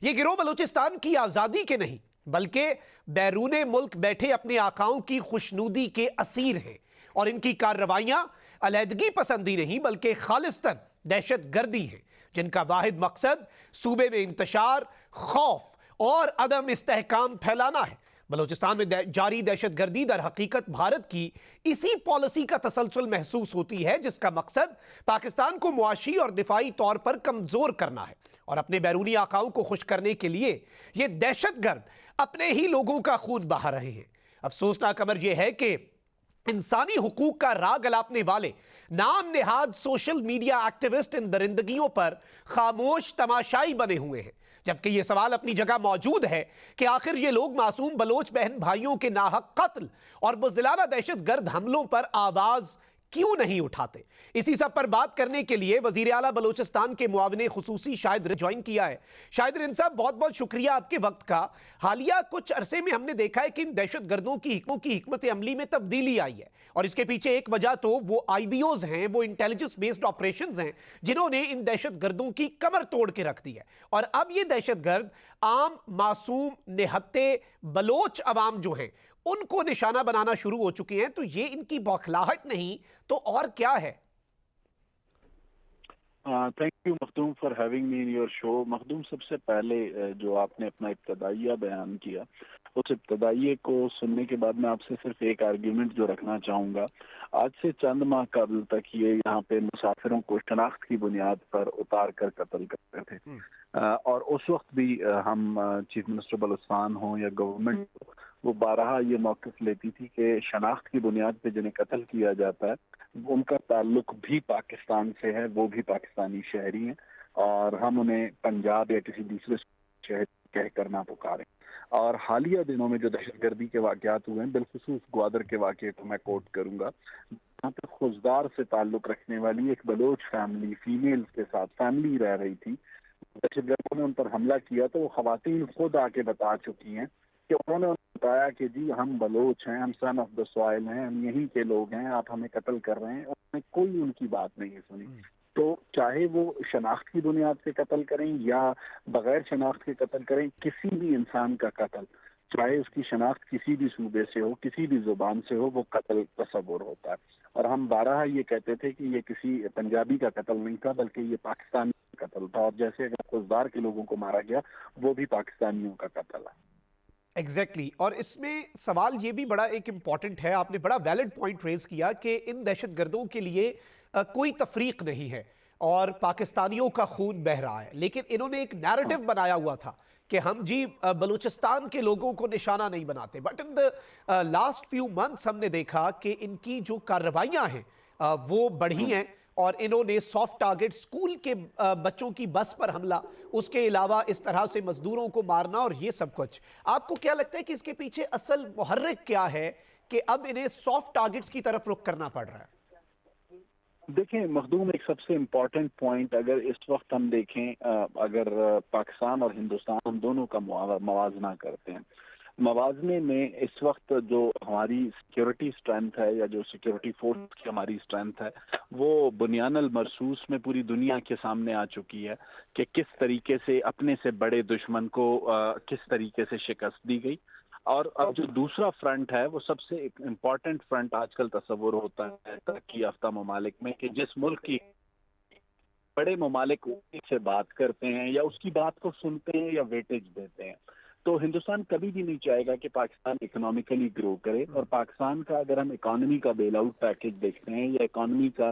ये गिरोह बलूचिस्तान की आजादी के नहीं, बल्कि बैरूने मुल्क बैठे अपने आकाओं की खुशनुदी के असीर हैं। और इनकी कार्रवाइयां अलहदगी पसंदी नहीं, बल्कि खालिस्तन दहशत गर्दी हैं, जिनका वाहिद मकसद सूबे में इंतशार, खौफ और अदम इस्तेहकाम फैलाना है। बलूचिस्तान में जारी दहशत गर्दी दर हकीकत भारत की इसी पॉलिसी का तसलसल महसूस होती है, जिसका मकसद पाकिस्तान को मुआशी और दिफाई तौर पर कमजोर करना है। और अपने बैरूनी आकाओं को खुश करने के लिए ये दहशतगर्द अपने ही लोगों का खून बहा रहे हैं। अफसोसनाक अमर यह है कि इंसानी हुकूक का राग अलापने वाले नाम नेहाद सोशल मीडिया एक्टिविस्ट इन दरिंदगियों पर खामोश तमाशाई बने हुए हैं। जबकि यह सवाल अपनी जगह मौजूद है कि आखिर ये लोग मासूम बलोच बहन भाइयों के नाहक कत्ल और बुज़दिलाना दहशतगर्द हमलों पर आवाज क्यों नहीं उठाते। इसी सब पर बात करने के लिए वजीर आला बलूचिस्तान के मुआविन खुसूसी शाहिद रिजवी ज्वाइन किया है। शाहिद रिजवी साहब, बहुत बहुत शुक्रिया आपके वक्त का। हालिया कुछ अरसे में हमने देखा है कि इन दहशतगर्दों की हिकमत अमली में तब्दीली आई है, और इसके पीछे एक वजह तो वो IBOs हैं, वो इंटेलिजेंस बेस्ड ऑपरेशंस हैं, जिन्होंने इन दहशतगर्दों की कमर तोड़ के रख दी है। और अब ये दहशतगर्द आम मासूम निहत्ते बलोच अवाम जो हैं उनको निशाना बनाना शुरू हो चुके हैं। तो ये इनकी बौखलाहट नहीं तो और क्या है? Thank you Makhdoom for having me in your show. Makhdoom, सबसे पहले जो आपने अपना इब्तदाइया बयान किया, उस इब्तदाइये को सुनने के बाद मैं आपसे सिर्फ एक आर्ग्यूमेंट जो रखना चाहूँगा। आज से चंद माह कबल तक ये यहाँ पे मुसाफिरों को शनाख्त की बुनियाद पर उतार कर कत्ल करते थे, और उस वक्त भी हम चीफ मिनिस्टर बलूचिस्तान हो या गवर्नमेंट हो, वो बारहा ये मौक़िफ़ लेती थी कि शनाख्त की बुनियाद पे जिन्हें कत्ल किया जाता है उनका ताल्लुक भी पाकिस्तान से है, वो भी पाकिस्तानी शहरी हैं, और हम उन्हें पंजाब या किसी दूसरे शहर कह कर ना पुकारें। और हालिया दिनों में जो दहशतगर्दी के वाक़यात हुए हैं, बिलखुसूस ग्वादर के वाक़े को मैं कोट करूँगा, यहाँ पे खुजदार से ताल्लुक़ रखने वाली एक बलोच फैमिली फीमेल के साथ फैमिली रह रही थी। दहशतगर्दों ने उन पर हमला किया तो वो ख़वातीन खुद आके बता चुकी हैं कि उन्होंने बताया कि जी हम बलोच हैं, हम सन ऑफ द सॉइल हैं, हम यहीं के लोग हैं, आप हमें कत्ल कर रहे हैं। उन्होंने कोई उनकी बात नहीं सुनी। तो चाहे वो शनाख्त की बुनियाद से कत्ल करें या बगैर शनाख्त के कत्ल करें, किसी भी इंसान का कत्ल, चाहे उसकी शनाख्त किसी भी सूबे से हो, किसी भी जुबान से हो, वो कत्ल तस्वुर होता है। और हम बारहा ये कहते थे कि ये किसी पंजाबी का कत्ल नहीं था, बल्कि ये पाकिस्तानी का कत्ल था, और जैसे अगर खुजदार के लोगों को मारा गया वो भी पाकिस्तानियों का कत्ल है। एग्जैक्टली और इसमें सवाल ये भी बड़ा एक इम्पॉर्टेंट है, आपने बड़ा वैलिड पॉइंट रेज किया कि इन दहशतगर्दों के लिए कोई तफरीक नहीं है और पाकिस्तानियों का खून बह रहा है, लेकिन इन्होंने एक नैरेटिव बनाया हुआ था कि हम जी बलूचिस्तान के लोगों को निशाना नहीं बनाते। But in the last few months हमने देखा कि इनकी जो कार्रवाइयाँ हैं वो बढ़ी हैं, और इन्होंने सॉफ्ट टारगेट स्कूल के बच्चों की बस पर हमला, उसके अलावा इस तरह से मजदूरों को मारना और ये सब कुछ। आपको क्या लगता है कि इसके पीछे असल मुहर्रिक क्या है कि अब इन्हें सॉफ्ट टारगेट्स की तरफ रुख करना पड़ रहा है? دیکھیں مخدوم، ایک سب سے امپورٹنٹ پوائنٹ اگر اس وقت ہم دیکھیں، اگر پاکستان اور ہندوستان ہم دونوں کا موازنہ کرتے ہیں، موازنے میں اس وقت جو ہماری سیکیورٹی سٹرینتھ ہے یا جو سیکیورٹی فورس کی ہماری سٹرینتھ ہے وہ بنیان المرصوص میں پوری دنیا کے سامنے آ چکی ہے کہ کس طریقے سے اپنے سے بڑے دشمن کو کس طریقے سے شکست دی گئی. اور اب جو دوسرا فرنٹ ہے وہ سب سے امپورٹنٹ فرنٹ آج کل تصور ہوتا ہے ترقی یافتہ ممالک میں کہ جس ملک کی بڑے ممالک سے بات کرتے ہیں یا اس کی بات کو سنتے ہیں یا ویٹیج دیتے ہیں، تو ہندوستان کبھی بھی نہیں چاہے گا کہ پاکستان اکنامیکلی گرو کرے. اور پاکستان کا اگر ہم اکانومی کا بیل آؤٹ پیکج دیکھتے ہیں یا اکانومی کا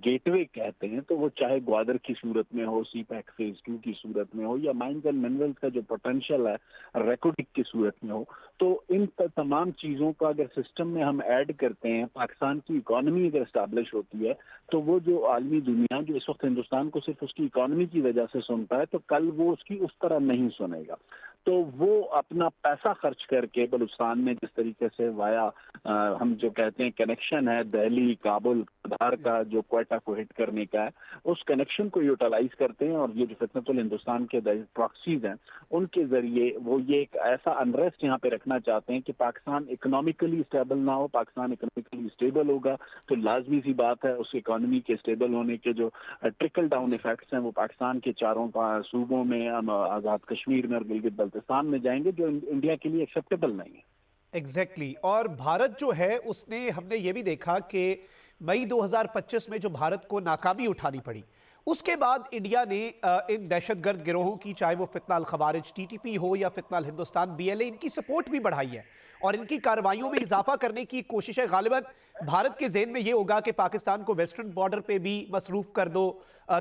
گیٹ وے کہتے ہیں تو وہ چاہے گوادر کی صورت میں ہو، سی پیک فیز 2 کی صورت میں ہو، یا مائنز اینڈ منرلز کا جو پوٹینشیل ہے ریکوڈک کی صورت میں ہو، تو ان تمام چیزوں کا اگر سسٹم میں ہم ایڈ کرتے ہیں، پاکستان کی اکانومی اگر اسٹیبلش ہوتی ہے تو وہ جو عالمی دنیا جو اس وقت ہندوستان کو صرف اس کی اکانومی کی وجہ سے سنتا ہے، تو کل وہ اس کی اس طرح نہیں سنے گا. تو وہ اپنا پیسہ خرچ کر کے بلوچستان میں جس طریقے سے وایا ہم جو کہتے ہیں کنیکشن ہے دہلی کابل قطار کا جو کوئٹہ کو ہٹ کرنے کا ہے، اس کنیکشن کو یوٹیلائز کرتے ہیں. اور یہ جو فتنۃ الہندوستان کے پراکسیز ہیں ان کے ذریعے وہ یہ ایک ایسا انریسٹ یہاں پہ رکھنا چاہتے ہیں کہ پاکستان اکنامیکلی اسٹیبل نہ ہو. پاکستان اکنامیکلی اسٹیبل ہوگا تو لازمی سی بات ہے اس اکانومی کے اسٹیبل ہونے کے جو ٹرکل ڈاؤن ایفیکٹس ہیں وہ پاکستان کے چاروں صوبوں میں، آزاد کشمیر میں اور گلگت بلتستان میں جائیں گے، جو انڈیا کے لیے ایکسیپٹیبل نہیں ہے. ایگزیکٹلی. اور بھارت جو ہے اس نے، ہم نے یہ بھی دیکھا کہ مئی 2025 میں جو بھارت کو ناکامی اٹھانی پڑی، اس کے بعد انڈیا نے ان دہشت گرد گروہوں کی، چاہے وہ فتنہ الخوارج ٹی ٹی پی ہو یا فتنہ الہندوستان بی ایل اے، ان کی سپورٹ بھی بڑھائی ہے اور ان کی کارروائیوں میں اضافہ کرنے کی کوشش ہے. غالباً بھارت کے ذہن میں یہ ہوگا کہ پاکستان کو ویسٹرن بارڈر پہ بھی مصروف کر دو،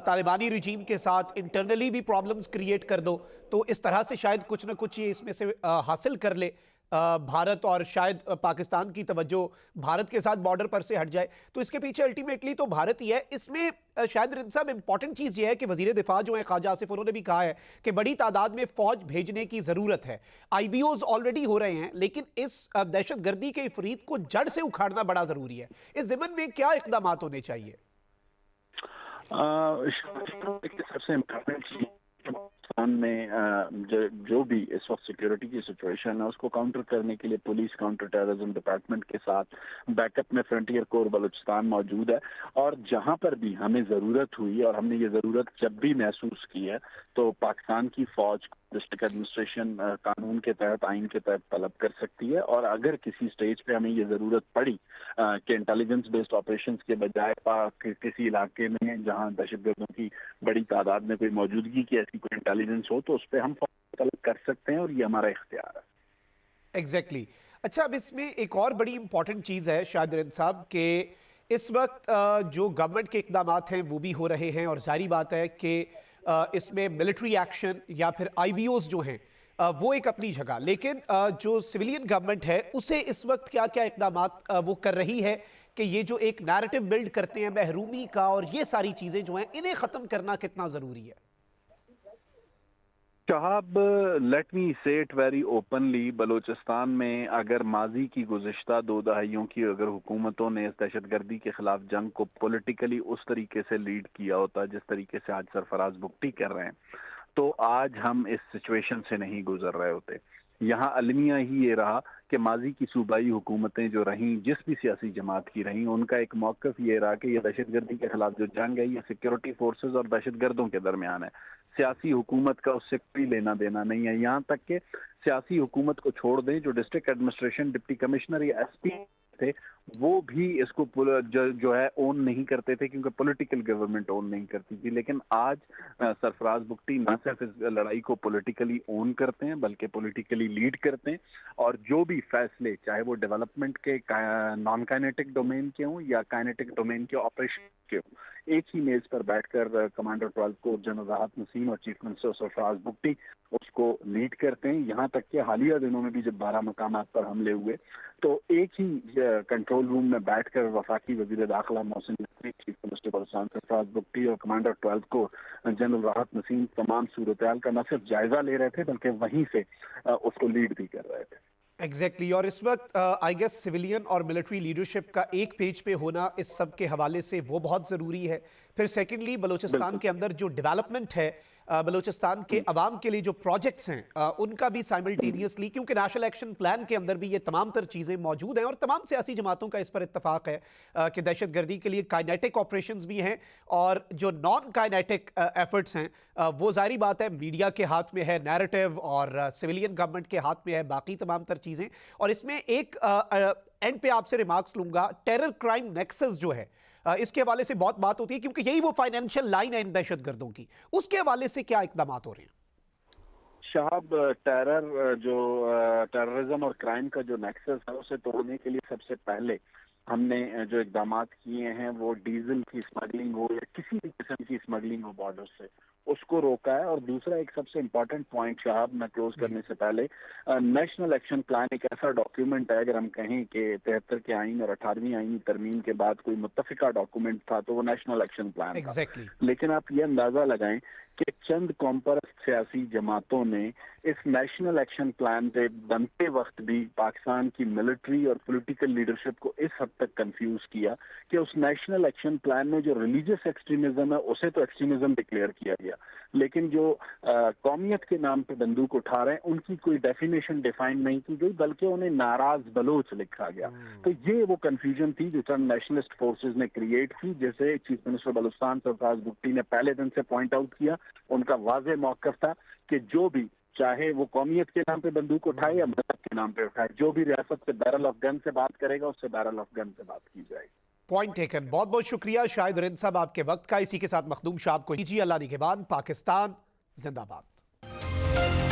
طالبانی رجیم کے ساتھ انٹرنلی بھی پرابلمز کریٹ کر دو، تو اس طرح سے شاید کچھ نہ کچھ یہ اس میں سے حاصل کر لے بھارت، اور شاید پاکستان کی توجہ بھارت کے ساتھ بارڈر پر سے ہٹ جائے. تو اس کے پیچھے الٹیمیٹلی تو بھارت ہی ہے. اس میں شاید رند صاحب امپورٹنٹ چیز یہ ہے کہ وزیر دفاع جو ہیں خواجہ آصف، انہوں نے بھی کہا ہے کہ بڑی تعداد میں فوج بھیجنے کی ضرورت ہے. آئی بی اوز آلریڈی ہو رہے ہیں لیکن اس دہشت گردی کے افریت کو جڑ سے اکھاڑنا بڑا ضروری ہے. اس ضمن میں کیا اقدامات ہونے چاہیے؟ سب سے امپورٹنٹ چیز پاکستان میں جو بھی اس وقت سیکیورٹی کی سچویشن ہے اس کو کاؤنٹر کرنے کے لیے پولیس کاؤنٹر ٹیررزم ڈپارٹمنٹ کے ساتھ بیک اپ میں فرنٹیئر کور بلوچستان موجود ہے. اور جہاں پر بھی ہمیں ضرورت ہوئی اور ہم نے یہ ضرورت جب بھی محسوس کی ہے تو پاکستان کی فوج ڈسٹرکٹ ایڈمنسٹریشن قانون کے تحت، آئین کے تحت طلب کر سکتی ہے. اور اگر کسی سٹیج پہ ہمیں یہ ضرورت پڑی کہ انٹیلیجنس بیسڈ آپریشنز کے بجائے کسی علاقے میں جہاں دہشت گردوں کی بڑی تعداد میں کوئی موجودگی کی ایسی کوئی انٹیلیجنس ہو تو اس پہ ہم طلب کر سکتے ہیں اور یہ ہمارا اختیار ہے. ایگزیکٹلی. اچھا، اب اس میں ایک اور بڑی امپورٹنٹ چیز ہے شاہد رند صاحب کہ اس وقت جو گورنمنٹ کے اقدامات ہیں وہ بھی ہو رہے ہیں، اور ظاہری بات ہے کہ اس میں ملٹری ایکشن یا پھر آئی بی اوز جو ہیں وہ ایک اپنی جگہ، لیکن جو سویلین گورنمنٹ ہے اسے اس وقت کیا کیا اقدامات وہ کر رہی ہے کہ یہ جو ایک نیریٹو بلڈ کرتے ہیں محرومی کا اور یہ ساری چیزیں جو ہیں انہیں ختم کرنا کتنا ضروری ہے؟ شہاب، لیٹ می سے اٹ ویری اوپنلی، بلوچستان میں اگر ماضی کی گزشتہ 2 دہائیوں کی اگر حکومتوں نے اس دہشت گردی کے خلاف جنگ کو پولیٹیکلی اس طریقے سے لیڈ کیا ہوتا جس طریقے سے آج سرفراز بگٹی کر رہے ہیں تو آج ہم اس سچویشن سے نہیں گزر رہے ہوتے. یہاں المیہ ہی یہ رہا کہ ماضی کی صوبائی حکومتیں جو رہیں، جس بھی سیاسی جماعت کی رہیں، ان کا ایک موقف یہ رہا کہ یہ دہشت گردی کے خلاف جو جنگ ہے یہ سیکیورٹی فورسز اور دہشت گردوں کے درمیان ہے، سیاسی حکومت کا اس سے کوئی لینا دینا نہیں ہے. یہاں تک کہ سیاسی حکومت کو چھوڑ دیں، جو ڈسٹرکٹ ایڈمنسٹریشن ڈپٹی کمشنر یا ایس پی تھے وہ بھی اس کو جو ہے اون نہیں کرتے تھے کیونکہ پولیٹیکل گورنمنٹ اون نہیں کرتی تھی. لیکن آج سرفراز بگٹی نہ صرف اس لڑائی کو پولیٹیکلی اون کرتے ہیں بلکہ پولیٹیکلی لیڈ کرتے ہیں، اور جو بھی فیصلے چاہے وہ ڈیولپمنٹ کے نان کائنیٹک ڈومین کے ہوں یا کائنیٹک ڈومین کے آپریشن کے ہوں، ایک ہی میز پر بیٹھ کر کمانڈر 12 کور جنرل راحت نسیم اور چیف منسٹر سرفراز بگٹی اس کو لیڈ کرتے ہیں. یہاں تک کہ حالیہ دنوں میں بھی جب 12 مقامات پر حملے ہوئے تو ایک ہی کنٹرول روم میں بیٹھ کر وفاقی وزیر داخلہ محسن نقوی، چیف منسٹر بلوچستان سرفراز بگٹی اور کمانڈر 12 کور جنرل راحت نسیم تمام صورتحال کا نہ صرف جائزہ لے رہے تھے بلکہ وہیں سے اس کو لیڈ بھی کر رہے تھے. एग्जैक्टली और इस वक्त आई गेस सिविलियन और मिलिट्री लीडरशिप का एक पेज पे होना इस सब के हवाले से वो बहुत ज़रूरी है। फिर सेकेंडली बलूचिस्तान के अंदर जो डेवलपमेंट है, बलूचिस्तान के अवाम के लिए जो प्रोजेक्ट्स हैं उनका भी साइमल्टेनियसली, क्योंकि नेशनल एक्शन प्लान के अंदर भी ये तमाम तर चीज़ें मौजूद हैं और तमाम सियासी जमातों का इस पर इत्तफाक है कि दहशतगर्दी के लिए काइनेटिक ऑपरेशंस भी हैं और जो नॉन काइनेटिक एफर्ट्स हैं वो ज़ाहिर बात है मीडिया के हाथ में है, नैरेटिव, और सिविलियन गवर्नमेंट के हाथ में है बाकी तमाम तर चीज़ें। और इसमें एक एंड पे आपसे रिमार्क्स लूँगा, टेरर क्राइम नेक्सस जो है इसके हवाले से बहुत बात होती है क्योंकि यही वो फाइनेंशियल लाइन है इन दहशतगर्दों की, उसके हवाले से क्या इकदाम हो रहे हैं? शहाब, टेररिज्म और क्राइम का जो नेक्सस है उसे तोड़ने के लिए सबसे पहले हमने जो इकदाम किए हैं वो डीजल की स्मगलिंग हो या किसी भी किस्म की स्मगलिंग हो बॉर्डर से, उसको रोका है। और दूसरा एक सबसे इम्पोर्टेंट पॉइंट शहाब, मैं क्लोज करने से पहले, नेशनल एक्शन प्लान एक ऐसा डॉक्यूमेंट है, अगर हम कहें कि 73 के आइन और 18वीं आईनी तरमीम के बाद कोई मुत्तफिका डॉक्यूमेंट था तो वो नेशनल एक्शन प्लान था। लेकिन आप ये अंदाजा लगाएं कि चंद कॉम्परस्ट सियासी जमातों ने इस नेशनल एक्शन प्लान पे बनते वक्त भी पाकिस्तान की मिलिट्री और पॉलिटिकल लीडरशिप को इस हद तक कंफ्यूज किया कि उस नेशनल एक्शन प्लान में जो रिलीजियस एक्सट्रीमिज्म है उसे तो एक्सट्रीमिज्म डिक्लेयर किया गया, लेकिन जो कौमियत के नाम पे बंदूक उठा रहे हैं उनकी कोई डेफिनेशन डिफाइन नहीं की गई, बल्कि उन्हें नाराज बलोच लिखा गया। तो ये वो कंफ्यूजन थी जो चंद नेशनलिस्ट फोर्सेस ने क्रिएट की, जैसे चीफ मिनिस्टर बलूचिस्तान सरफराज भुट्टी ने पहले दिन से पॉइंट आउट किया। उनका वाज़ेह मौक़िफ़ था कि जो भी, चाहे वो कौमियत के नाम पे बंदूक उठाए या मज़हब के नाम पे उठाए, जो भी रियासत से बैरल ऑफ गन से बात करेगा उससे बैरल ऑफ गन से बात की जाएगी। Point taken. बहुत बहुत शुक्रिया शाहिद हुरैन साहब आपके वक्त का। इसी के साथ मखदूम शाह को कीजिए अल्लाह निगहबान। पाकिस्तान जिंदाबाद।